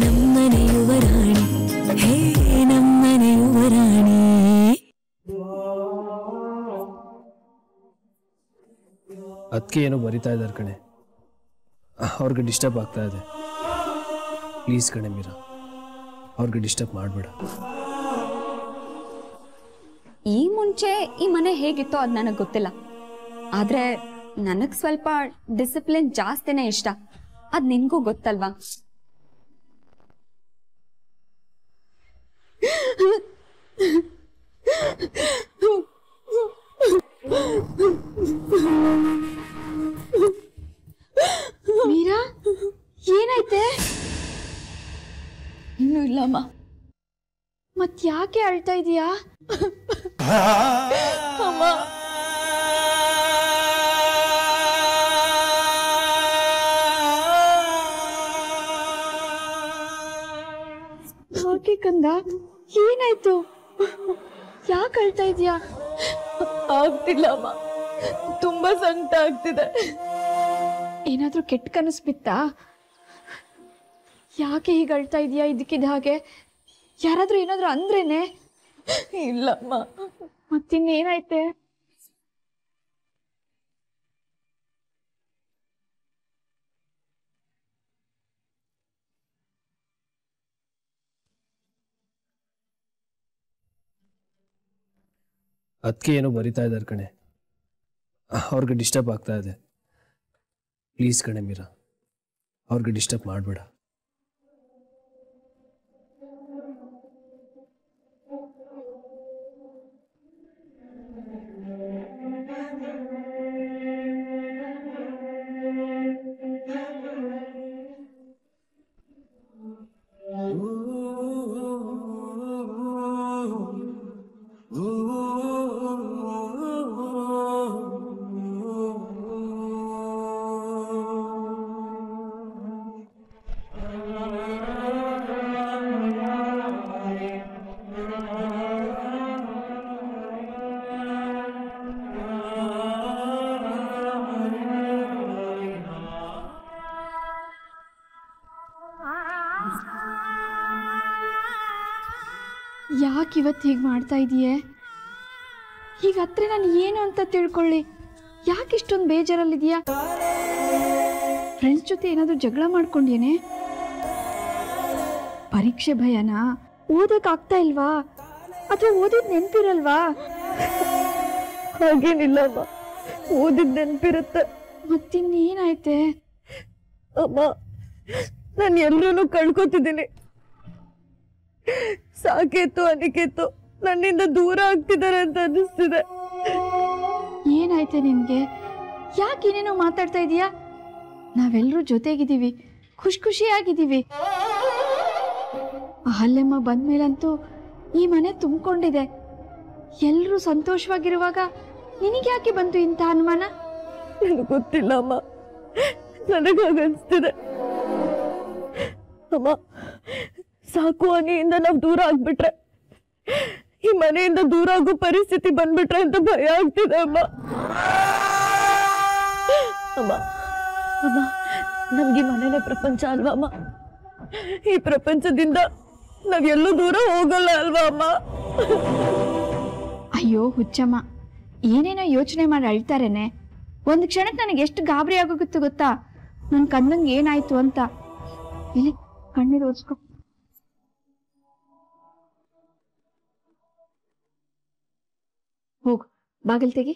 ನಮ್ಮನೆ ಯುವರಾಣಿ ಹೇ ನಮ್ಮನೆ ಯುವರಾಣಿ. ಅದಕ್ಕೆ ಏನೋ ಬರಿತಾ ಇದ್ದಾರೆ ಕಣೆ, ಅವ್ರಿಗೆ ಡಿಸ್ಟರ್ಬ್ ಆಗ್ತಾ ಇದೆ. ಪ್ಲೀಸ್ ಕಣೆ ಮೀರಾ, ಅವ್ರಿಗೆ ಡಿಸ್ಟರ್ಬ್ ಮಾಡಬೇಡ. ಈ ಮುಂಚೆ ಈ ಮನೆ ಹೇಗಿತ್ತೋ ಅದು ನನಗೆ ಗೊತ್ತಿಲ್ಲ, ಆದ್ರೆ ನನಗೆ ಸ್ವಲ್ಪ ಡಿಸಿಪ್ಲಿನ್ ಜಾಸ್ತಿನೇ ಇಷ್ಟ. ಅದು ನಿನ್ಗೂ ಗೊತ್ತಲ್ವಾ? ಮೀರಾ, ಏನಾಯ್ತೆ? ಇನ್ನೂ ಇಲ್ಲಮ್ಮ. ಮತ್ ಯಾಕೆ ಅಳ್ತಾ ಇದೀಯಾ? ಅಮ್ಮ, ಯಾಕೆ ಕಂದ, ಏನಾಯ್ತು? ಯಾಕೆ ಅಳ್ತಾ ಇದೀಯಾ? ಆಗ್ತಿಲ್ಲ ಅಮ್ಮ, ತುಂಬಾ ಸಂಕಟ ಆಗ್ತಿದೆ. ಏನಾದ್ರೂ ಕೆಟ್ಟ ಕನಸು ಬಿತ್ತಾ? ಯಾಕೆ ಹೀಗೆ ಅಳ್ತಾ ಇದೀಯಾ? ಇದಕ್ಕಿದ ಹಾಗೆ ಯಾರಾದ್ರೂ ಏನಾದ್ರೂ ಅಂದ್ರೇನೆ? ಇಲ್ಲಮ್ಮ. ಮತ್ತಿನ್ನೇನಾಯ್ತೆ? ಅದಕ್ಕೆ ಏನೋ ಬರಿತಾ ಇದ್ದಾರೆ ಕಣೆ, ಅವ್ರಿಗೆ ಡಿಸ್ಟರ್ಬ್ ಆಗ್ತಾ ಇದೆ. ಪ್ಲೀಸ್ ಕಣೆ ಮೀರಾ, ಅವ್ರಿಗೆ ಡಿಸ್ಟರ್ಬ್ ಮಾಡಬೇಡ. ಯಾಕೆ ಇವತ್ತು ಹೀಗೆ ಮಾಡ್ತಾ ಇದೀಯೇ? ಈಗ ಹತ್ರ ನಾನು ಏನು ಅಂತ ತಿಳ್ಕೊಳ್ಳಿ. ಯಾಕೆ ಇಷ್ಟೊಂದು ಬೇಜಾರಲ್ಲಿದೆಯಾ? ಫ್ರೆಂಡ್ಸ್ ಜೊತೆ ಏನಾದರೂ ಜಗಳ ಮಾಡ್ಕೊಂಡೇನೆ? ಪರೀಕ್ಷೆ ಭಯನಾ? ಓದಕ್ಕಾಗ್ತಾ ಇಲ್ವಾ? ಅಥವಾ ಓದಿದ್ ನೆನಪಿರಲ್ವಾ? ಹಾಗೇನಿಲ್ಲ ಅಮ್ಮ, ಓದಿದ್ ನೆನಪಿರುತ್ತೆ. ಮತ್ತಿನ್ನೇನಾಯ್ತೆ? ಅಮ್ಮ, ನಾನು ಎಲ್ಲರೂ ಕಳ್ಕೊತಿದ್ದೀನಿ. ಸಾಕೇತು ಅನಿಕೇತು ನನ್ನಿಂದ ದೂರ ಆಗ್ತಿದ್ದಾರೆ ಅಂತ ಅನಿಸ್ತಿದೆ. ಏನಾಯ್ತೆ ನಿನ್ಗೆ? ಯಾಕೆ ಏನೇನೋ ಮಾತಾಡ್ತಾ ಇದೀಯಾ? ನಾವೆಲ್ಲರೂ ಜೊತೆಗಿದ್ದೀವಿ, ಖುಷಿಯಾಗಿದ್ದೀವಿ. ಅಹಲ್ಯಮ್ಮ ಬಂದ್ಮೇಲಂತೂ ಈ ಮನೆ ತುಂಬಿಕೊಂಡಿದೆ. ಎಲ್ಲರೂ ಸಂತೋಷವಾಗಿರುವಾಗ ನಿನಗೆ ಯಾಕೆ ಬಂತು ಇಂಥ ಅನುಮಾನ? ನನಗೆ ಗೊತ್ತಿಲ್ಲ ಅಮ್ಮ, ನನಗಾಗನ್ಸ್ತಿದೆ. ಅಮ್ಮ, ಸಾಕು ಅನಿಯಿಂದ ನಾವು ದೂರ ಆಗ್ಬಿಟ್ರೆ, ಈ ಮನೆಯಿಂದ ದೂರ ಆಗೋ ಪರಿಸ್ಥಿತಿ ಬಂದ್ಬಿಟ್ರೆ ಅಂತ ಭಯ ಆಗ್ತಿದೆ ಅಮ್ಮ. ಅಮ್ಮ ಅಮ್ಮ, ನಮ್ಗೆ ಮನೆನೇ ಪ್ರಪಂಚ ಅಲ್ವಾ ಅಮ್ಮ? ಈ ಪ್ರಪಂಚದಿಂದ ನಾವೆಲ್ಲೂ ದೂರ ಹೋಗಲ್ಲ ಅಲ್ವಾ ಅಮ್ಮ? ಅಯ್ಯೋ ಹುಚ್ಚಮ್ಮ, ಏನೇನೋ ಯೋಚನೆ ಮಾಡಿ ಅಳ್ತಾರೇನೆ. ಒಂದು ಕ್ಷಣಕ್ಕೆ ನನಗೆ ಎಷ್ಟು ಗಾಬರಿ ಆಗೋಗುತ್ತೆ ಗೊತ್ತಾ? ನನ್ನ ಕಂದಂಗೆ ಏನಾಯ್ತು ಅಂತ. ಇಲ್ಲಿ ಕಣ್ಣೀರು ಓದಿಸ್ಕೊ. ಹೋಗು, ಬಾಗಿಲು ತೆಗಿ.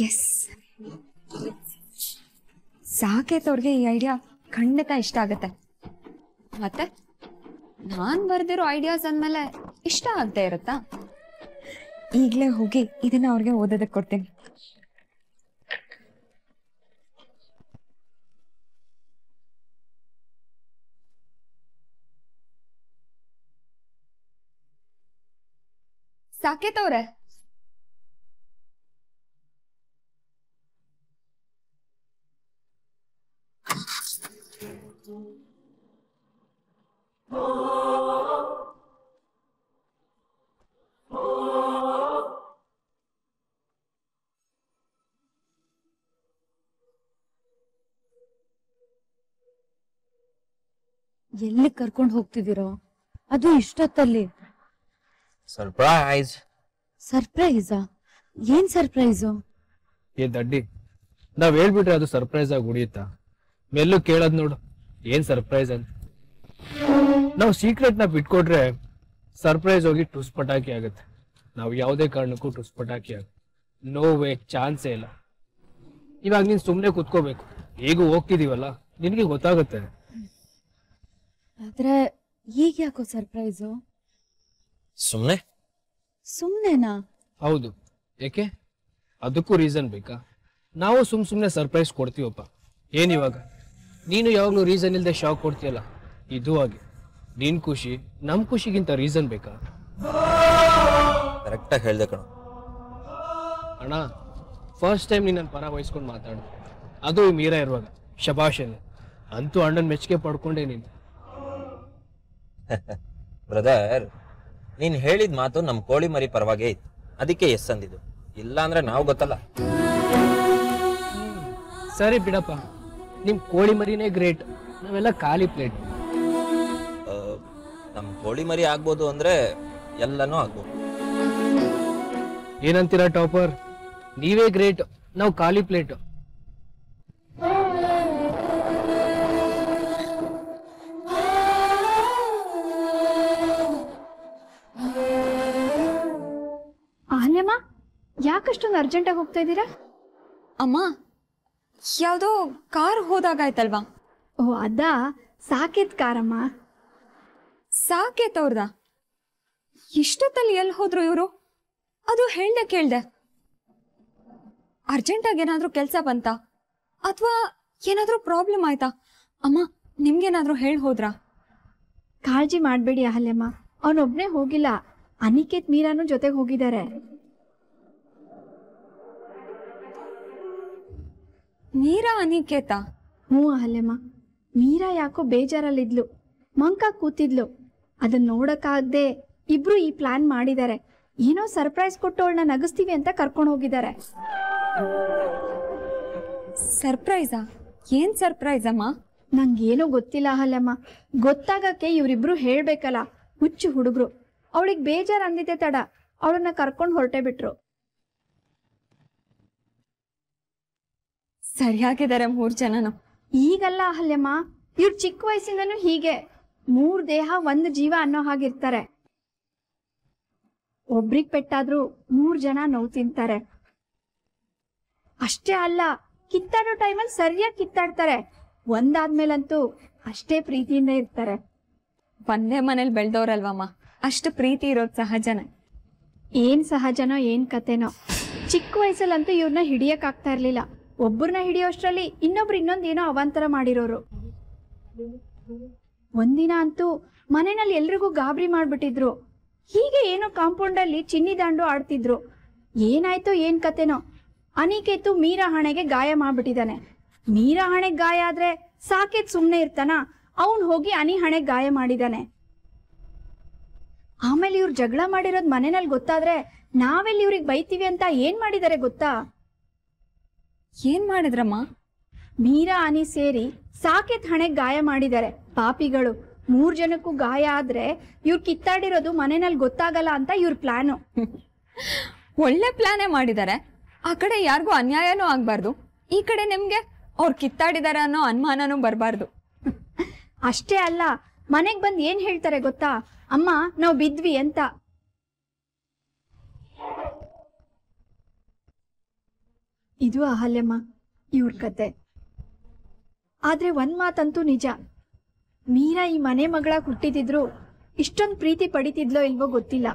ಎಸ್, ಸಾಕೇತ್ ಅವ್ರಿಗೆ ಈ ಐಡಿಯಾ ಖಂಡಿತ ಇಷ್ಟ ಆಗತ್ತೆ. ಮತ್ತೆ ನಾನ್ ಬರ್ದಿರೋ ಐಡಿಯಾಸ್ ಅಂದ್ಮೇಲೆ ಇಷ್ಟ ಆಗದೆ ಇರುತ್ತಾ? ಈಗಲೇ ಹೋಗಿ ಇದನ್ನ ಅವ್ರಿಗೆ ಓದೋದಕ್ಕೆ ಕೊಡ್ತೀನಿ. ಸಾಕೇತ್ ಅವ್ರೆ, ಎಲ್ಲಿ ಕರ್ಕೊಂಡು ಹೋಗ್ತಿದ್ದೀರೋ? ಅದು ಇಷ್ಟೊತ್ತಲ್ಲಿ ಸರ್ಪ್ರೈಸ್. ಸರ್ಪ್ರೈಸಾ? ಏನ್ ಸರ್ಪ್ರೈಸು? ಏ ದಡ್ಡಿ, ನಾವ್ ಹೇಳ್ಬಿಟ್ರೆ ಅದು ಸರ್ಪ್ರೈಸ್ ಆಗಿ ಉಳಿಯುತ್ತಾ? ಮೆಲ್ಲು ಕೇಳದ್ ನೋಡು ಏನ್ ಸರ್ಪ್ರೈಸ್ ಅಂತ. ನಾವು ಸೀಕ್ರೆಟ್ ನ ಬಿಟ್ಕೊಟ್ರೆ ಸರ್ಪ್ರೈಸ್ ಹೋಗಿ ಟುಸ್ ಪಟಾಕಿ ಆಗುತ್ತೆ. ನಾವು ಯಾವುದೇ ಕಾರಣಕ್ಕೂ ಟುಸ್ ಪಟಾಕಿ ಆಗುತ್ತೆ. ನೋ ವೇ, ಚಾನ್ಸೇ ಇಲ್ಲ. ಇವಾಗ ನೀನ್ ಸುಮ್ನೆ ಕುತ್ಕೋಬೇಕು. ಹೇಗೂ ಹೋಗ್ತಿದೀವಲ್ಲ, ನಿನಗೆ ಗೊತ್ತಾಗುತ್ತೆ. ಆದ್ರೆ ಈಗ ಯಾಕೋ ಸರ್ಪ್ರೈಸು? ಸುಮ್ನೆ ಸುಮ್ನೆನಾ? ಹೌದು. ಯಾಕೆ? ಅದಕ್ಕೂ ರೀಸನ್ ಬೇಕಾ? ನಾವು ಸುಮ್ನೆ ಸರ್ಪ್ರೈಸ್ ಕೊಡ್ತೀವಪ್ಪ. ಏನಿವಾಗ ನೀನು ಯಾವಾಗ್ಲೂ ರೀಸನ್ ಇಲ್ದೆ ಶಾಕ್ ಕೊಡ್ತೀಯಲ್ಲ, ಇದು ಹಾಗೆ. ನಿನ್ ಖುಷಿ ನಮ್ ಖುಷಿಗಿಂತ ರೀಸನ್ ಬೇಕಾ? ಕರೆಕ್ಟಾಗಿ ಹೇಳ್ದೆ ಕಣೋ. ಅಣ್ಣ, ಫಸ್ಟ್ ಟೈಮ್ ನೀನ್ ನನ್ನ ಪರ ವಹಿಸ್ಕೊಂಡು ಮಾತಾಡು, ಅದು ಈ ಮೀರಾ ಇರುವಾಗ. ಶಬಾಷನ್. ಅಂತೂ ಅಣ್ಣನ ಮೆಚ್ಚುಗೆ ಪಡ್ಕೊಂಡೆ ನೀನು. ಬ್ರದರ್, ನೀನ್ ಹೇಳಿದ ಮಾತು ನಮ್ ಕೋಳಿ ಮರಿ ಪರವಾಗೇ ಇತ್ತು, ಅದಕ್ಕೆ ಎಸ್ ಅಂದಿದ್ದು. ಇಲ್ಲ ಅಂದ್ರೆ ನಾವು ಗೊತ್ತಲ್ಲ. ಸರಿ ಬಿಡಪ್ಪ, ನಿಮ್ ಕೋಳಿ ಮರಿನೇ ಗ್ರೇಟ್, ನಾವೆಲ್ಲ ಖಾಲಿ ಪ್ಲೇಟ್. ನಮ್ ಕೋಳಿ ಮರಿ ಆಗ್ಬೋದು ಅಂದ್ರೆ ಎಲ್ಲನೂ ಆಗ್ಬೋದು. ಏನಂತೀರಾ ಟಾಪರ್? ನೀವೇ ಗ್ರೇಟ್, ನಾವು ಖಾಲಿ ಪ್ಲೇಟ್. ಅಹಲ್ಯಮ್ಮ, ಯಾಕಷ್ಟೊಂದು ಅರ್ಜೆಂಟಾಗಿ ಹೋಗ್ತಾ ಇದ್ದೀರಾ? ಅಮ್ಮ, ಯಾವುದೋ ಕಾರ್ ಹೋದಾಗಾಯ್ತಲ್ವಾ? ಓ ಅದಾ, ಸಾಕೇತ್ ಕಾರಮ್ಮ. ಸಾಕೇತ್ ಅವ್ರದ? ಇಷ್ಟೊತ್ತಲ್ಲಿ ಎಲ್ಲಿ ಹೋದ್ರು ಇವರು? ಅದು ಹೇಳ್ದೆ ಕೇಳ್ದೆ. ಅರ್ಜೆಂಟಾಗಿ ಏನಾದ್ರೂ ಕೆಲಸ ಬಂತ ಅಥವಾ ಏನಾದ್ರೂ ಪ್ರಾಬ್ಲಮ್ ಆಯ್ತಾ? ಅಮ್ಮ, ನಿಮ್ಗೇನಾದ್ರೂ ಹೇಳಿ ಹೋದ್ರಾ? ಕಾಳಜಿ ಮಾಡಬೇಡಿ ಅಹಲ್ಯಮ್ಮ, ಅವನೊಬ್ನೇ ಹೋಗಿಲ್ಲ, ಅನಿಕೇತ್ ಮೀರಾನು ಜೊತೆಗೆ ಹೋಗಿದ್ದಾರೆ. ಮೀರಾ ಅನಿಕೇತ? ಹ್ಞೂ ಅಹಲ್ಯಮ್ಮ, ಮೀರಾ ಯಾಕೋ ಬೇಜಾರಲ್ಲಿದ್ಲು, ಮಂಕ ಕೂತಿದ್ಲು. ಅದನ್ನ ನೋಡಕ್ಕಾಗದೆ ಇಬ್ರು ಈ ಪ್ಲಾನ್ ಮಾಡಿದ್ದಾರೆ. ಏನೋ ಸರ್ಪ್ರೈಸ್ ಕೊಟ್ಟು ಅವಳನ್ನ ನಗಿಸ್ತೀವಿ ಅಂತ ಕರ್ಕೊಂಡು ಹೋಗಿದ್ದಾರೆ. ಸರ್ಪ್ರೈಸಾ? ಏನ್ ಸರ್ಪ್ರೈಸ್ ಅಮ್ಮ? ನಂಗೇನೋ ಗೊತ್ತಿಲ್ಲ ಅಹಲ್ಯಮ್ಮ, ಗೊತ್ತಾಗಕ್ಕೆ ಇವರಿಬ್ರು ಹೇಳ್ಬೇಕಲ್ಲ. ಹುಚ್ಚು ಹುಡುಗರು, ಅವಳಿಗೆ ಬೇಜಾರು ಅಂದಿದ್ದೆ ತಡ ಅವಳನ್ನ ಕರ್ಕೊಂಡು ಹೊರಟೆ ಬಿಟ್ರು. ಸರಿಯಾಗಿದ್ದಾರೆ 3 ಜನನು. ಈಗಲ್ಲ ಅಹಲ್ಯಮ್ಮ, ಇವ್ರು ಚಿಕ್ಕ ವಯಸ್ಸಿಂದನೂ ಹೀಗೆ 3 ದೇಹ 1 ಜೀವ ಅನ್ನೋ ಹಾಗಿರ್ತಾರೆ. ಒಬ್ರಿಗೆ ಪೆಟ್ಟಾದ್ರೂ 3 ಜನ ನೋವು ತಿಂತಾರೆ. ಅಷ್ಟೇ ಅಲ್ಲ, ಕಿತ್ತಾಡೋ ಟೈಮಲ್ಲಿ ಸರಿಯಾಗಿ ಕಿತ್ತಾಡ್ತಾರೆ. ಒಂದಾದ್ಮೇಲಂತೂ ಅಷ್ಟೇ ಪ್ರೀತಿಯಿಂದ ಇರ್ತಾರೆ. ಒಂದೇ ಮನೇಲಿ ಬೆಳೆದವ್ರಲ್ವಮ್ಮ, ಅಷ್ಟು ಪ್ರೀತಿ ಇರೋದು ಸಹಜನೇ. ಏನ್ ಸಹಜನೋ ಏನ್ ಕತೆನೋ, ಚಿಕ್ಕ ವಯಸ್ಸಲ್ಲಂತೂ ಇವ್ರನ್ನ ಹಿಡಿಯಕ್ಕಾಗ್ತಾ ಇರ್ಲಿಲ್ಲ. ಒಬ್ಬರನ್ನ ಹಿಡಿಯೋಷ್ಟರಲ್ಲಿ ಇನ್ನೊಬ್ರು ಇನ್ನೊಂದೇನೋ ಅವಾಂತರ ಮಾಡಿರೋರು. ಒಂದಿನ ಅಂತೂ ಮನೆಯಲ್ಲಿ ಎಲ್ರಿಗೂ ಗಾಬರಿ ಮಾಡ್ಬಿಟ್ಟಿದ್ರು. ಹೀಗೆ ಏನೋ ಕಾಂಪೌಂಡಲ್ಲಿ ಚಿನ್ನಿ ದಾಂಡು ಆಡ್ತಿದ್ರು. ಏನಾಯ್ತೋ ಏನ್ ಕತೆನೋ, ಅನಿಕೇತು ಮೀರಾ ಹಣೆಗೆ ಗಾಯ ಮಾಡ್ಬಿಟ್ಟಿದ್ದಾನೆ. ಮೀರಾ ಹಣೆಗೆ ಗಾಯ ಆದ್ರೆ ಸಾಕೇತ್ ಸುಮ್ನೆ ಇರ್ತಾನ? ಅವನ್ ಹೋಗಿ ಅನಿ ಹಣೆಗೆ ಗಾಯ ಮಾಡಿದಾನೆ. ಆಮೇಲೆ ಇವ್ರು ಜಗಳ ಮಾಡಿರೋದ್ ಮನೆಯಲ್ಲಿ ಗೊತ್ತಾದ್ರೆ ನಾವೆಲ್ಲಿ ಇವ್ರಿಗೆ ಬೈತೀವಿ ಅಂತ ಏನ್ ಮಾಡಿದಾರೆ ಗೊತ್ತಾ? ಏನ್ ಮಾಡಿದ್ರಮ್ಮ? ಮೀರಾ ಅನಿ ಸೇರಿ ಸಾಕೇತ್ ಹಣೆಗೆ ಗಾಯ ಮಾಡಿದ್ದಾರೆ. ಪಾಪಿಗಳು. 3 ಜನಕ್ಕೂ ಗಾಯ ಆದ್ರೆ ಇವ್ರು ಕಿತ್ತಾಡಿರೋದು ಮನೆಯಲ್ಲಿ ಗೊತ್ತಾಗಲ್ಲ ಅಂತ ಇವ್ರ ಪ್ಲಾನು. ಒಳ್ಳೆ ಪ್ಲಾನೇ ಮಾಡಿದ್ದಾರೆ. ಆ ಕಡೆ ಯಾರಿಗೂ ಅನ್ಯಾಯನೂ ಆಗ್ಬಾರ್ದು, ಈ ಕಡೆ ನಿಮ್ಗೆ ಅವ್ರು ಕಿತ್ತಾಡಿದಾರೆ ಅನ್ನೋ ಅನುಮಾನನೂ ಬರಬಾರ್ದು. ಅಷ್ಟೇ ಅಲ್ಲ, ಮನೆಗ್ ಬಂದ್ ಏನ್ ಹೇಳ್ತಾರೆ ಗೊತ್ತಾ? ಅಮ್ಮ, ನಾವು ಬಿದ್ವಿ ಅಂತ. ಇದು ಅಹಲ್ಯಮ್ಮ ಇವ್ರ ಕತೆ. ಆದ್ರೆ ಒಂದ್ ಮಾತಂತೂ ನಿಜ, ಮೀರಾ ಈ ಮನೆ ಮಗಳಾಗಿ ಹುಟ್ಟಿದಿದ್ರು ಇಷ್ಟೊಂದು ಪ್ರೀತಿ ಪಡಿತಿದ್ಲೋ ಇಲ್ವೋ ಗೊತ್ತಿಲ್ಲ.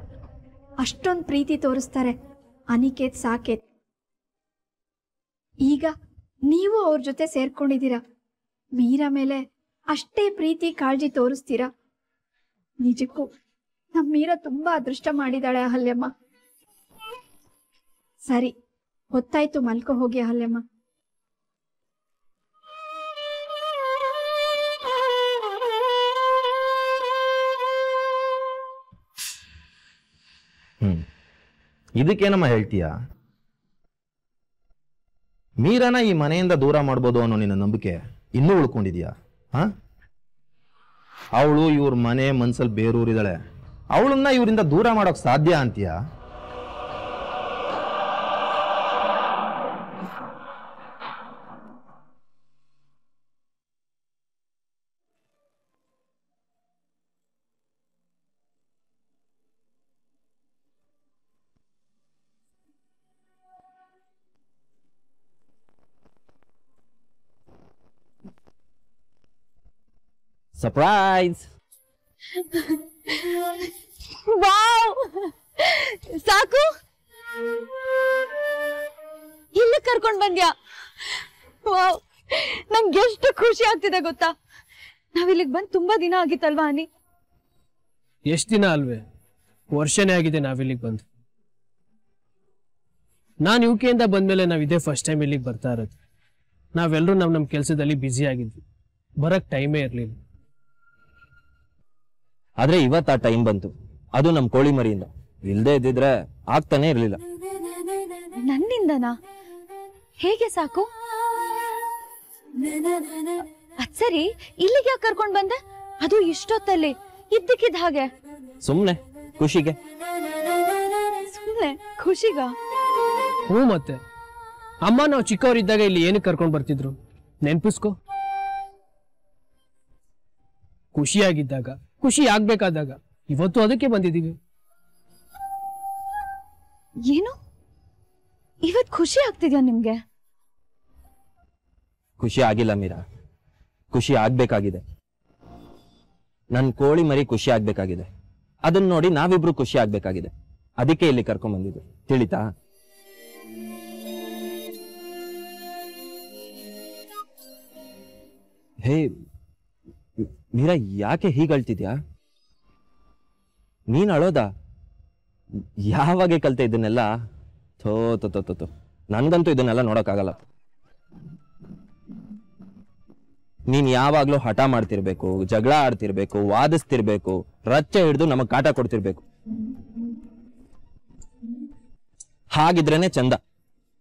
ಅಷ್ಟೊಂದು ಪ್ರೀತಿ ತೋರಿಸ್ತಾರೆ ಅನಿಕೇತ್, ಸಾಕೇತ್. ಈಗ ನೀವು ಅವ್ರ ಜೊತೆ ಸೇರ್ಕೊಂಡಿದ್ದೀರಾ, ಮೀರಾ ಮೇಲೆ ಅಷ್ಟೇ ಪ್ರೀತಿ ಕಾಳಜಿ ತೋರಿಸ್ತೀರಾ. ನಿಜಕ್ಕೂ ನಮ್ಮ ಮೀರಾ ತುಂಬಾ ಅದೃಷ್ಟ ಮಾಡಿದಾಳೆ ಅಹಲ್ಯಮ್ಮ. ಸರಿ, ಹೊತ್ತಾಯ್ತು, ಮಲ್ಕೋ ಹೋಗಿ ಅಹಲ್ಯಮ್ಮ. ಇದಕ್ಕೇನಮ್ಮ ಹೇಳ್ತೀಯ? ಮೀರಾನ ಈ ಮನೆಯಿಂದ ದೂರ ಮಾಡ್ಬೋದು ಅನ್ನೋ ನಿನ್ನ ನಂಬಿಕೆ ಇನ್ನೂ ಉಳ್ಕೊಂಡಿದ್ಯಾ? ಅವಳು ಇವ್ರ ಮನೆ ಮನ್ಸಲ್ಲಿ ಬೇರೂರಿದಾಳೆ. ಅವಳನ್ನ ಇವರಿಂದ ದೂರ ಮಾಡೋಕ್ ಸಾಧ್ಯ ಅಂತೀಯ? ಸರ್ಪ್ರೈಸ್! ವಾವ್, ಸಾಕು, ಇಲ್ಲಿ ಕರ್ಕೊಂಡ್ ಬಂದ್ಯಾ? ವಾವ್, ನಂಗೆ ಎಷ್ಟು ಖುಷಿ ಆಗ್ತಿದೆ ಗೊತ್ತಾ? ನಾವಿಲ್ಲಿಗೆ ಬಂದ್ ತುಂಬಾ ದಿನ ಆಗಿತ್ತಲ್ವಾ ಅನಿ? ಎಷ್ಟು ದಿನ ಅಲ್ವೇ, ವರ್ಷನೇ ಆಗಿದೆ ನಾವಿಲ್ಲಿಗೆ ಬಂದು. ನಾನು UK ಬಂದ್ಮೇಲೆ ನಾವು ಇದೇ ಫಸ್ಟ್ ಟೈಮ್ ಇಲ್ಲಿಗೆ ಬರ್ತಾ ಇರೋದು. ನಾವೆಲ್ಲರೂ ನಮ್ಮ ಕೆಲಸದಲ್ಲಿ ಬ್ಯುಸಿ ಆಗಿದ್ವಿ, ಬರಕ್ ಟೈಮೇ ಇರಲಿಲ್ಲ. ಆದ್ರೆ ಇವತ್ತು ಆ ಟೈಮ್ ಬಂತು, ಅದು ನಮ್ಮ ಕೋಳಿ ಮರಿಯಿಂದ. ಇಲ್ದೇ ಇದ್ದಿದ್ರೆ ಆಗ್ತಾನೆ ಇರ್ಲಿಲ್ಲ. ನನ್ನಿಂದನಾ? ಹೇಗೆ ಸಾಕು? ಅದ್ ಸರಿ, ಇಲ್ಲಿಗೆ ಯಾಕೆ ಕರ್ಕೊಂಡ್ ಬಂದೆ? ಅದು ಇಷ್ಟೊತ್ತಲ್ಲಿ ಇದ್ದಕ್ಕಿದ್ದ ಹಾಗೆ? ಸುಮ್ನೆ ಖುಷಿಗೆ. ಸುಮ್ನೆ ಖುಷಿಗ? ಹ್ಞೂ, ಮತ್ತೆ ಅಮ್ಮ ನಾವು ಚಿಕ್ಕವರಿದ್ದಾಗ ಇಲ್ಲಿ ಏನಕ್ಕೆ ಕರ್ಕೊಂಡು ಬರ್ತಿದ್ರು ನೆನ್ಪಿಸ್ಕೊ. ಖುಷಿಯಾಗಿದ್ದಾಗ, ಖುಷಿ ಆಗ್ಬೇಕಾದಾಗ. ಇವತ್ತು ಅದಕ್ಕೆ ಬಂದಿದ್ದೀವಿ. ಏನು ಇವತ್ ಖುಷಿ ಆಗ್ತಿದ್ಯಾ ನಿಮ್ಗೆ? ಖುಷಿ ಆಗಿಲ್ಲ ಮೀರಾ, ಖುಷಿ ಆಗ್ಬೇಕಾಗಿದೆ. ನನ್ ಕೋಳಿ ಮರಿ ಖುಷಿ ಆಗ್ಬೇಕಾಗಿದೆ. ಅದನ್ನ ನೋಡಿ ನಾವಿಬ್ರು ಖುಷಿ ಆಗ್ಬೇಕಾಗಿದೆ. ಅದಕ್ಕೆ ಇಲ್ಲಿ ಕರ್ಕೊಂಡ್ ಬಂದಿದ್ದು, ತಿಳಿತಾ? ಹೇ ಮೀರಾ, ಯಾಕೆ ಹೀಗಳ್ತಿದ್ಯಾ? ನೀನ್ ಅಳೋದಾ? ಯಾವಾಗ ಕಲ್ತೆ ಇದನ್ನೆಲ್ಲ? ಥೋ ತೋ ತೋ ತೋ, ನನ್ಗಂತೂ ಇದನ್ನೆಲ್ಲ ನೋಡಕ್ಕಾಗಲ್ಲ. ನೀನ್ ಯಾವಾಗ್ಲೂ ಹಠ ಮಾಡ್ತಿರ್ಬೇಕು, ಜಗಳ ಆಡ್ತಿರ್ಬೇಕು, ವಾದಿಸ್ತಿರ್ಬೇಕು, ರಚ್ಚೆ ಹಿಡಿದು ನಮಗ್ ಕಾಟ ಕೊಡ್ತಿರ್ಬೇಕು. ಹಾಗಿದ್ರೇನೆ ಚಂದ.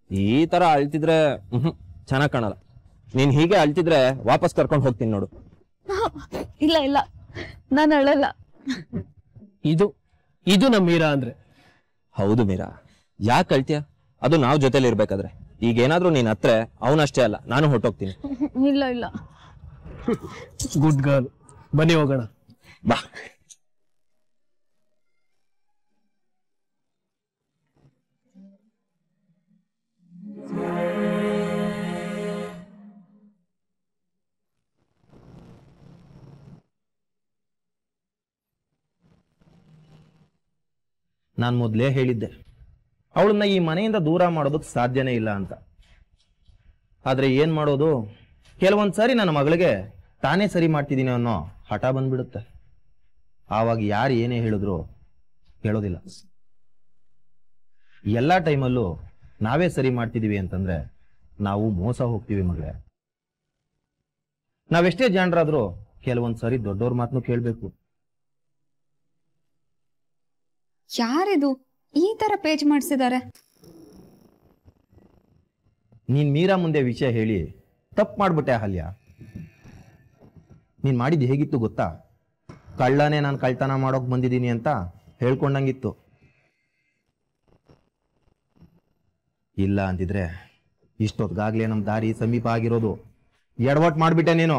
ಈ ತರ ಅಳ್ತಿದ್ರೆ ಚೆನ್ನಾಗ್ ಕಾಣಲ್ಲ. ನೀನ್ ಹೀಗೆ ಅಳ್ತಿದ್ರೆ ವಾಪಸ್ ಕರ್ಕೊಂಡು ಹೋಗ್ತೀನಿ ನೋಡು. ಇಲ್ಲ ಇಲ್ಲ, ನಾನು ಅಳಲ್ಲ. ಇದು ನಮ್ಮ ಮೀರಾ ಅಂದ್ರೆ. ಹೌದು ಮೀರಾ, ಯಾಕೆ ಅಳ್ತೀಯ? ಅದು ನಾವ್ ಜೊತೆಲಿ ಇರ್ಬೇಕಾದ್ರೆ. ಈಗೇನಾದ್ರೂ ನೀನ್ ಹತ್ರ ಅವನಷ್ಟೇ ಅಲ್ಲ, ನಾನು ಹೊರಟೋಗ್ತೀನಿ. ಇಲ್ಲ ಇಲ್ಲ. ಗುಡ್ ಗರ್ಲ್, ಬನ್ನಿ ಹೋಗೋಣ. ಬಾ. ನಾನು ಮೊದಲೇ ಹೇಳಿದ್ದೆ, ಅವಳನ್ನ ಈ ಮನೆಯಿಂದ ದೂರ ಮಾಡೋದಕ್ಕೆ ಸಾಧ್ಯನೇ ಇಲ್ಲ ಅಂತ. ಆದ್ರೆ ಏನ್ ಮಾಡೋದು, ಕೆಲವೊಂದ್ಸಾರಿ ನನ್ನ ಮಗಳಿಗೆ ತಾನೇ ಸರಿ ಮಾಡ್ತಿದ್ದೀನಿ ಅನ್ನೋ ಹಠ ಬಂದ್ಬಿಡುತ್ತೆ. ಆವಾಗ ಯಾರು ಏನೇ ಹೇಳಿದ್ರು ಕೇಳೋದಿಲ್ಲ. ಎಲ್ಲ ಟೈಮಲ್ಲೂ ನಾವೇ ಸರಿ ಮಾಡ್ತಿದೀವಿ ಅಂತಂದ್ರೆ ನಾವು ಮೋಸ ಹೋಗ್ತೀವಿ ಮಗಳೇ. ನಾವೆಷ್ಟೇ ಜಾಣರಾದ್ರೂ ಕೆಲವೊಂದ್ಸಾರಿ ದೊಡ್ಡವ್ರ ಮಾತನ್ನು ಕೇಳಬೇಕು. ಯಾರಿದು ಈ ತರ ಪೇಜ್ ಮಾಡಿಸಿದ್ದಾರೆ? ನೀನ್ ಮೀರಾ ಮುಂದೆ ವಿಷಯ ಹೇಳಿ ತಪ್ಪು ಮಾಡ್ಬಿಟ್ಟೆ ಅಹಲ್ಯ. ನೀನ್ ಮಾಡಿದ್ದು ಹೇಗಿತ್ತು ಗೊತ್ತಾ? ಕಳ್ಳನೇ ನಾನು ಕಳ್ತನ ಮಾಡೋಕ್ ಬಂದಿದ್ದೀನಿ ಅಂತ ಹೇಳ್ಕೊಂಡಂಗಿತ್ತು. ಇಲ್ಲ ಅಂತಿದ್ರೆ ಇಷ್ಟೊತ್ಗಾಗ್ಲೇ ನಮ್ ದಾರಿ ಸಮೀಪ ಆಗಿರೋದು. ಎಡವಟ್ ಮಾಡ್ಬಿಟ್ಟೆ ನೀನು.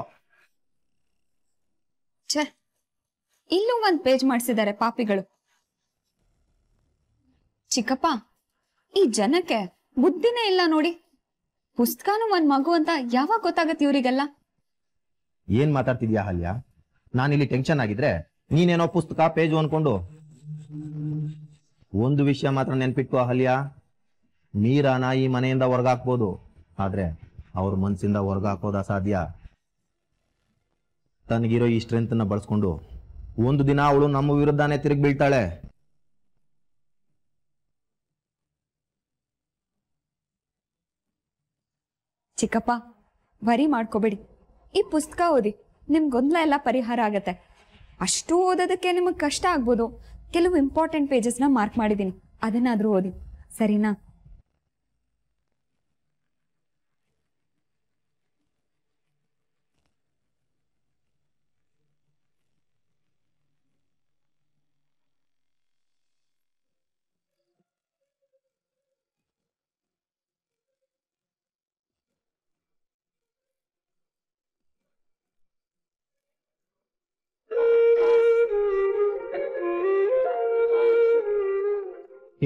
ಛೆ, ಇಲ್ಲೂ ಒಂದ್ ಪೇಜ್ ಮಾಡಿಸಿದ್ದಾರೆ ಪಾಪಿಗಳು. ಚಿಕ್ಕಪ್ಪ, ಈ ಜನಕ್ಕೆ ಬುದ್ಧಿನೇ ಇಲ್ಲ ನೋಡಿ. ಪುಸ್ತಕನೂ ಒಂದ್ ಮಗು ಅಂತ ಯಾವಾಗ ಗೊತ್ತಾಗತ್ತೆ ಇವ್ರಿಗೆಲ್ಲ? ಏನ್ ಮಾತಾಡ್ತಿದ್ಯಾ ಅಹಲ್ಯ? ನಾನಿಲ್ಲಿ ಟೆನ್ಷನ್ ಆಗಿದ್ರೆ ನೀನೇನೋ ಪುಸ್ತಕ ಪೇಜು ಅನ್ಕೊಂಡು. ಒಂದು ವಿಷಯ ಮಾತ್ರ ನೆನ್ಪಿಟ್ಕೋ ಅಹಲ್ಯ, ಮೀರಾನ ಈ ಮನೆಯಿಂದ ಹೊರಗಾಕ್ಬೋದು, ಆದ್ರೆ ಅವ್ರ ಮನ್ಸಿಂದ ಹೊರಗಾಕೋದ ಅಸಾಧ್ಯ. ತನಗಿರೋ ಈ ಸ್ಟ್ರೆಂತ್ ನ ಬಳಸ್ಕೊಂಡು ಒಂದು ದಿನ ಅವಳು ನಮ್ಮ ವಿರುದ್ಧನೇ ತಿರುಗಿ ಬೀಳ್ತಾಳೆ. ಚಿಕ್ಕಪ್ಪ, ವರಿ ಮಾಡ್ಕೋಬೇಡಿ. ಈ ಪುಸ್ತಕ ಓದಿ, ನಿಮ್ ಗೊಂದಲ ಎಲ್ಲ ಪರಿಹಾರ ಆಗತ್ತೆ. ಅಷ್ಟು ಓದೋದಕ್ಕೆ ನಿಮಗೆ ಕಷ್ಟ ಆಗ್ಬೋದು. ಕೆಲವು ಇಂಪಾರ್ಟೆಂಟ್ ಪೇಜಸ್ನ ಮಾರ್ಕ್ ಮಾಡಿದ್ದೀನಿ, ಅದನ್ನಾದ್ರೂ ಓದಿ. ಸರಿನಾ?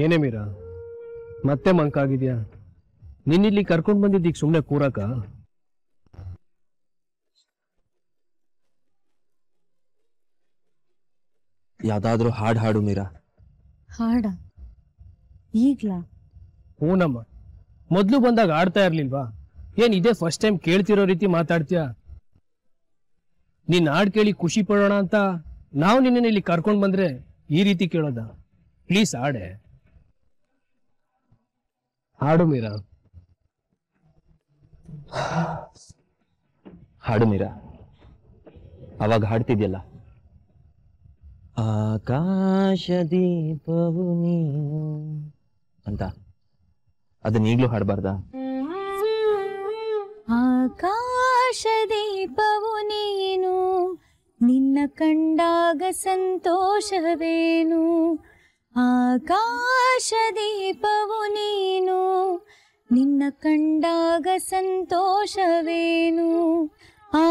ಏನೇ ಮೀರಾ, ಮತ್ತೆ ಮಂಕಾಗಿದ್ಯಾ? ನಿನ್ನಿಲ್ಲಿ ಕರ್ಕೊಂಡ್ ಬಂದಿದ್ದೀಗ ಸುಮ್ಮನೆ ಕೂರಕ? ಯಾವ್ದಾದ್ರೂ ಹಾಡು ಮೀರಾ. ಹಾಡ ಈಗ್ಲಾ? ಹೂನಮ್ಮ, ಮೊದ್ಲು ಬಂದಾಗ ಆಡ್ತಾ ಇರ್ಲಿಲ್ವಾ? ಏನ್ ಇದೇ ಫಸ್ಟ್ ಟೈಮ್ ಕೇಳ್ತಿರೋ ರೀತಿ ಮಾತಾಡ್ತೀಯ? ನಿನ್ ಹಾಡ್ ಕೇಳಿ ಖುಷಿ ಪಡೋಣ ಅಂತ ನಾವು ನಿನ್ನ ಇಲ್ಲಿ ಕರ್ಕೊಂಡ್ ಬಂದ್ರೆ ಈ ರೀತಿ ಕೇಳೋದ? ಪ್ಲೀಸ್ ಹಾಡೆ, ಹಾಡು ಮೀರಾ. ಹಾಡು ಮೀರಾ. ಅವಾಗ ಹಾಡ್ತಿದ್ಯಲ್ಲ, ಆಕಾಶ ದೀಪವು ನೀನು ಅಂತ, ಅದನ್ನ ಈಗ್ಲೂ ಹಾಡಬಾರ್ದಾ? ಆಕಾಶ ದೀಪವು ನೀನು, ನಿನ್ನ ಕಂಡಾಗ ಸಂತೋಷವೇನು. ಆಕಾಶ ದೀಪವು ನೀನು, ನಿನ್ನ ಕಂಡಾಗ ಸಂತೋಷವೇನು. ಆ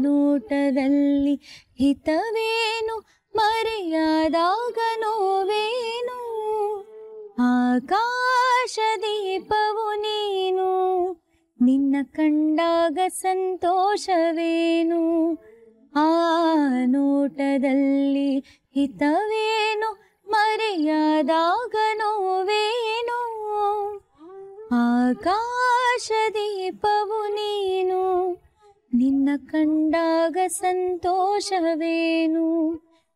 ನೋಟದಲ್ಲಿ ಹಿತವೇನು, ಮರೆಯಾದಾಗ ನೋವೇನು. ಆಕಾಶ ದೀಪವು ನೀನು, ನಿನ್ನ ಕಂಡಾಗ ಸಂತೋಷವೇನು. ಆ ನೋಟದಲ್ಲಿ ಹಿತವೇನು, ಮರೆಯಾದಾಗ ನೋವೇನು. ಆಕಾಶ ದೀಪವು ನೀನು, ನಿನ್ನ ಕಂಡಾಗ ಸಂತೋಷವೇನು.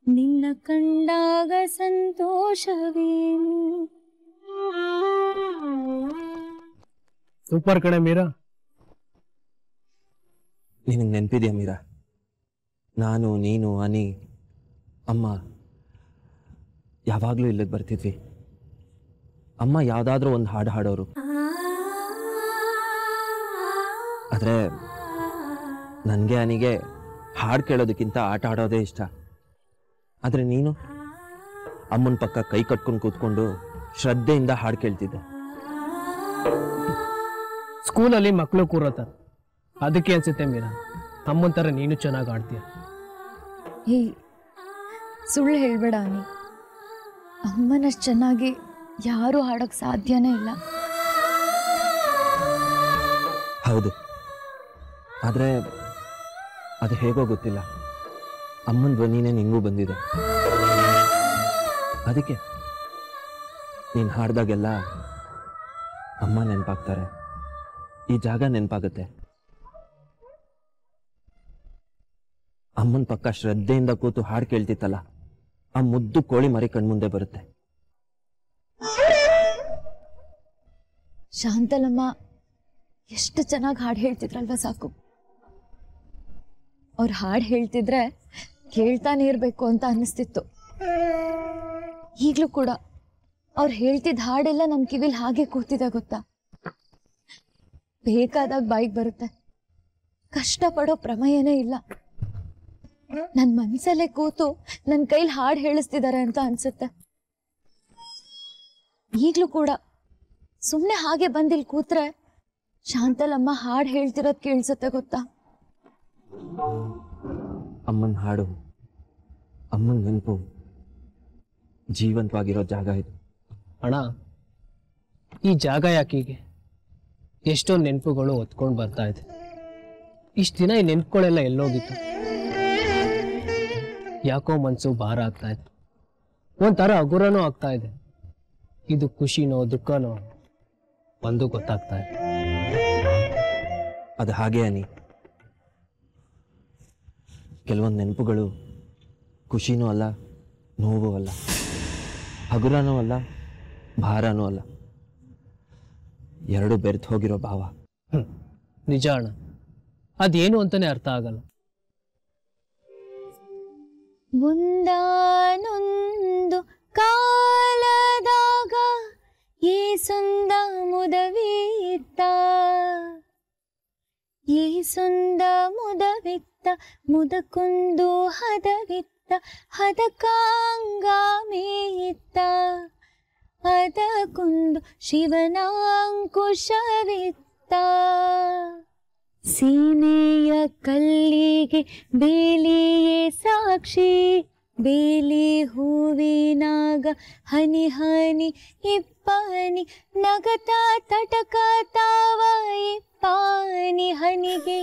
ನಿನ್ನ ಕಂಡಾಗ ಸಂತೋಷವೇನು. ಸೂಪರ್ ಕಣೆ ಮೀರಾ. ನಿನಗೆ ನೆನಪಿದೆಯಾ ಮೀರಾ, ನಾನು, ನೀನು, ಅನಿ, ಅಮ್ಮ ಯಾವಾಗಲೂ ಇಲ್ಲಿಗೆ ಬರ್ತಿದ್ವಿ. ಅಮ್ಮ ಯಾವುದಾದ್ರೂ ಒಂದು ಹಾಡು ಹಾಡೋರು. ಆದರೆ ನನಗೆ ಅನಿಗೆ ಹಾಡು ಕೇಳೋದಕ್ಕಿಂತ ಆಟ ಆಡೋದೇ ಇಷ್ಟ. ಆದರೆ ನೀನು ಅಮ್ಮನ ಪಕ್ಕ ಕೈ ಕಟ್ಕೊಂಡು ಕೂತ್ಕೊಂಡು ಶ್ರದ್ಧೆಯಿಂದ ಹಾಡು ಕೇಳ್ತಿದ್ದೆ. ಸ್ಕೂಲಲ್ಲಿ ಮಕ್ಕಳು ಕೂರತ್ತ, ಅದಕ್ಕೆ ಅನ್ಸುತ್ತೆ ಮೀರಾ ಅಮ್ಮನ ಥರ ನೀನು ಚೆನ್ನಾಗಿ ಆಡ್ತೀಯ. ಹೇ, ಸುಳ್ಳು ಹೇಳ್ಬೇಡ ಅನಿ. ಅಮ್ಮನಷ್ಟು ಚೆನ್ನಾಗಿ ಯಾರೂ ಹಾಡೋಕ್ಕೆ ಸಾಧ್ಯನೇ ಇಲ್ಲ. ಹೌದು, ಆದರೆ ಅದು ಹೇಗೋ ಗೊತ್ತಿಲ್ಲ, ಅಮ್ಮನ ಧ್ವನಿನೇ ನಿಂಗೂ ಬಂದಿದೆ. ಅದಕ್ಕೆ ನೀನು ಹಾಡ್ದಾಗೆಲ್ಲ ಅಮ್ಮ ನೆನಪಾಗ್ತಾರೆ, ಈ ಜಾಗ ನೆನಪಾಗುತ್ತೆ. ಅಮ್ಮನ ಪಕ್ಕ ಶ್ರದ್ಧೆಯಿಂದ ಕೂತು ಹಾಡು ಕೇಳ್ತಿತ್ತಲ್ಲ, ಆ ಮುದ್ದು ಕೋಳಿ ಮರಿ ಕಣ್ಮುಂದೆ ಬರುತ್ತೆ. ಶಾಂತಲಮ್ಮ ಎಷ್ಟು ಚೆನ್ನಾಗಿ ಹಾಡು ಹೇಳ್ತಿದ್ರಲ್ವ ಸಾಕು. ಅವ್ರು ಹಾಡು ಹೇಳ್ತಿದ್ರೆ ಕೇಳ್ತಾನೆ ಇರಬೇಕು ಅಂತ ಅನ್ನಿಸ್ತಿತ್ತು. ಈಗಲೂ ಕೂಡ ಅವ್ರು ಹೇಳ್ತಿದ್ದ ಹಾಡೆಲ್ಲ ನಮ್ಮ ಕಿವಿಲ್ ಹಾಗೆ ಕೂತಿದೆ ಗೊತ್ತಾ. ಬೇಕಾದಾಗ ಬಾಯಿಗೆ ಬರುತ್ತೆ, ಕಷ್ಟಪಡೋ ಪ್ರಮೇಯನೇ ಇಲ್ಲ. ನನ್ನ ಮನಸ್ಸಲ್ಲೇ ಕೂತು ನನ್ನ ಕೈಲಿ ಹಾಡು ಹೇಳಿಸ್ತಿದ್ದಾರೆ ಅಂತ ಅನ್ಸುತ್ತೆ. ಈಗಲೂ ಕೂಡ ಸುಮ್ಮನೆ ಹಾಗೆ ಬಂದಿಲ್ಲಿ ಕೂತ್ರೆ ಶಾಂತಲಮ್ಮ ಹಾಡು ಹೇಳ್ತಿರೋದು ಕೇಳಿಸುತ್ತೆ ಗೊತ್ತಾ. ಅಮ್ಮನ ಹಾಡು, ಅಮ್ಮನ ನೆನಪು ಜೀವಂತವಾಗಿರೋ ಜಾಗ ಇದು. ಅಣ್ಣ, ಈ ಜಾಗ ಯಾಕೀಗೆ ಎಷ್ಟೊಂದು ನೆನಪುಗಳು ಹೊತ್ಕೊಂಡು ಬರ್ತಾ ಇದೆ. ಇಷ್ಟು ದಿನ ಈ ನೆನಪುಗಳೆಲ್ಲ ಎಲ್ಲೋಗಿತ್ತು? ಯಾಕೋ ಮನಸ್ಸು ಭಾರ ಆಗ್ತಾ ಇದೆ, ಒಂಥರ ಹಗುರನೂ ಆಗ್ತಾ ಇದೆ. ಇದು ಖುಷಿನೋ ದುಃಖನೋ ಒಂದು ಗೊತ್ತಾಗ್ತಾ ಇದೆ. ಅದು ಹಾಗೆ ಅನಿ, ಕೆಲವೊಂದು ನೆನಪುಗಳು ಖುಷಿನೂ ಅಲ್ಲ, ನೋವು ಅಲ್ಲ, ಹಗುರನೂ ಅಲ್ಲ, ಭಾರನೂ ಅಲ್ಲ, ಎರಡು ಬೆರೆತು ಹೋಗಿರೋ ಭಾವ. ನಿಜ ಅಣ್ಣ, ಅದೇನು ಅಂತಾನೆ ಅರ್ಥ ಆಗಲ್ಲ. ಮುಂದಾನೊಂದು ಕಾಲದಾಗ ಸುಂದ ಮುದವಿತ್ತ ಈ ಸುಂದ ಮುದವಿತ್ತ ಮುದಕುಂದು ಹದವಿತ್ತ ಹದಕಾಂಗಾಮೇಯಿತ್ತ ಅದಕುಂದು ಶಿವನಾಂಕುಶವಿತ್ತ ಸೀನೆಯ ಕಲ್ಲಿಗೆ ಬೇಲಿಯೇ ಸಾಕ್ಷಿ ಬೇಲಿ ಹೂವಿನಾಗ ಹನಿ ಹನಿ ಇಪ್ಪಾನಿ ನಗತ ತಟಕ ತಾವ ಇಪ್ಪಾನಿ ಹನಿಗೆ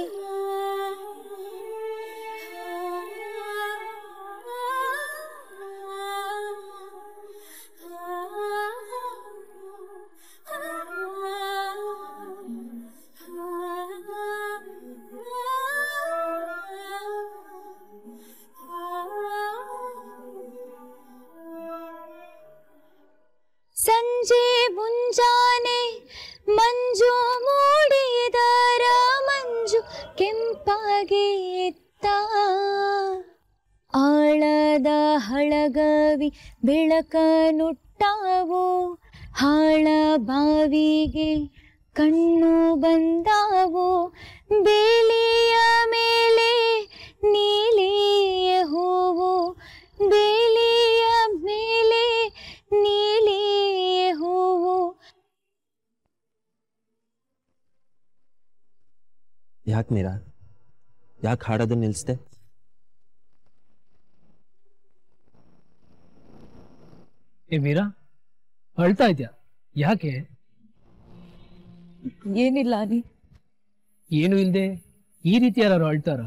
ಸಂಜೆ ಮುಂಜಾನೆ ಮಂಜು ಮೂಡಿದರ ಮಂಜು ಕೆಂಪಾಗಿ ಇತ್ತ ಆಳದ ಹಳಗವಿ ಬೆಳಕ ನುಟ್ಟಾವು ಹಾಳ ಬಾವಿಗೆ ಕಣ್ಣು ಬಂದಾವು ಬೇಲಿಯ ಮೇಲೆ ನೀಲಿಯ ಹೂವು ಬೇಲಿಯ ಮೇಲೆ ನೀಲಿಯ ಹೂವು. ಯಾಕೆ ಮೀರಾ ಯಾಕೆ ಹಾಡೋದನ್ನ ನಿಲ್ಸ್ದೆ? ಏ ಮೀರಾ ಅಳ್ತಾ ಇದ್ಯಾ? ಯಾಕೆ? ಏನಿಲ್ಲ ಅನಿ. ಏನು ಇಲ್ದೆ ಈ ರೀತಿ ಯಾರು ಅಳ್ತಾರ?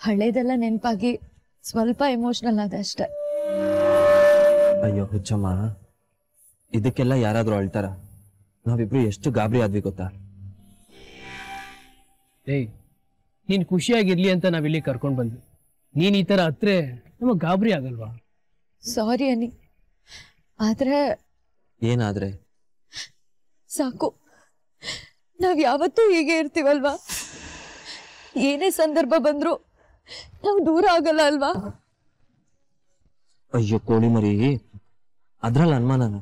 ಹಳೇದೆಲ್ಲ ನೆನಪಾಗಿ ಸ್ವಲ್ಪ ಎಮೋಷನಲ್ ಆದ ಅಷ್ಟೆ. ಅಯ್ಯೋ ಹುಚ್ಚಮ್ಮ, ಇದಕ್ಕೆಲ್ಲ ಯಾರಾದ್ರೂ ಅಳ್ತಾರ? ನಾವಿಬ್ರು ಎಷ್ಟು ಗಾಬರಿ ಆದ್ವಿ ಗೊತ್ತಾ? ಏಯ್, ನೀನ್ ಖುಷಿಯಾಗಿರ್ಲಿ ಅಂತ ನಾವಿಲ್ಲಿ ಕರ್ಕೊಂಡ್ ಬಂದ್ವಿ. ನೀನ್ ಈ ತರ ಹತ್ರೆ ನಮಗ್ ಗಾಬರಿ ಆಗಲ್ವಾ? ಸಾರಿ ಅನಿ, ಆದ್ರೆ ಏನಾದ್ರೆ? ಸಾಕು, ನಾವ್ ಯಾವತ್ತೂ ಹೀಗೆ ಇರ್ತೀವಲ್ವಾ? ಏನೇ ಸಂದರ್ಭ ಬಂದ್ರು ನಾವು ದೂರ ಆಗಲ್ಲ ಅಲ್ವಾ? ಅಯ್ಯೋ ಕೋಳಿ ಮರಿ, ಅದ್ರಲ್ಲಿ ಅನುಮಾನನ?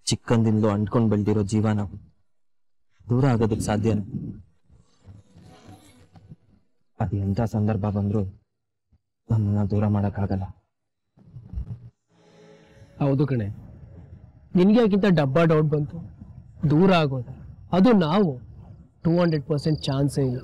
ಚಿಕ್ಕಂದಿಂದಲೂ ಅಂಟ್ಕೊಂಡ್ ಬೆಳ್ದಿರೋ ಜೀವ ನಾವು ದೂರ ಆಗೋದಕ್ಕೆ ಸಾಧ್ಯನ? ಅದು ಎಂಥ ಸಂದರ್ಭ ಬಂದ್ರು ನಮ್ಮನ್ನ ದೂರ ಮಾಡಕ್ಕಾಗಲ್ಲ. ಹೌದು ಕಣೆ, ನಿನ್ಗೆ ಯಾಕಿಂತ ಡಬ್ಬಾ ಡೌಟ್ ಬಂತು? ದೂರ ಆಗೋದು ಅದು ನಾವು 200% ಚಾನ್ಸೇ ಇಲ್ಲ.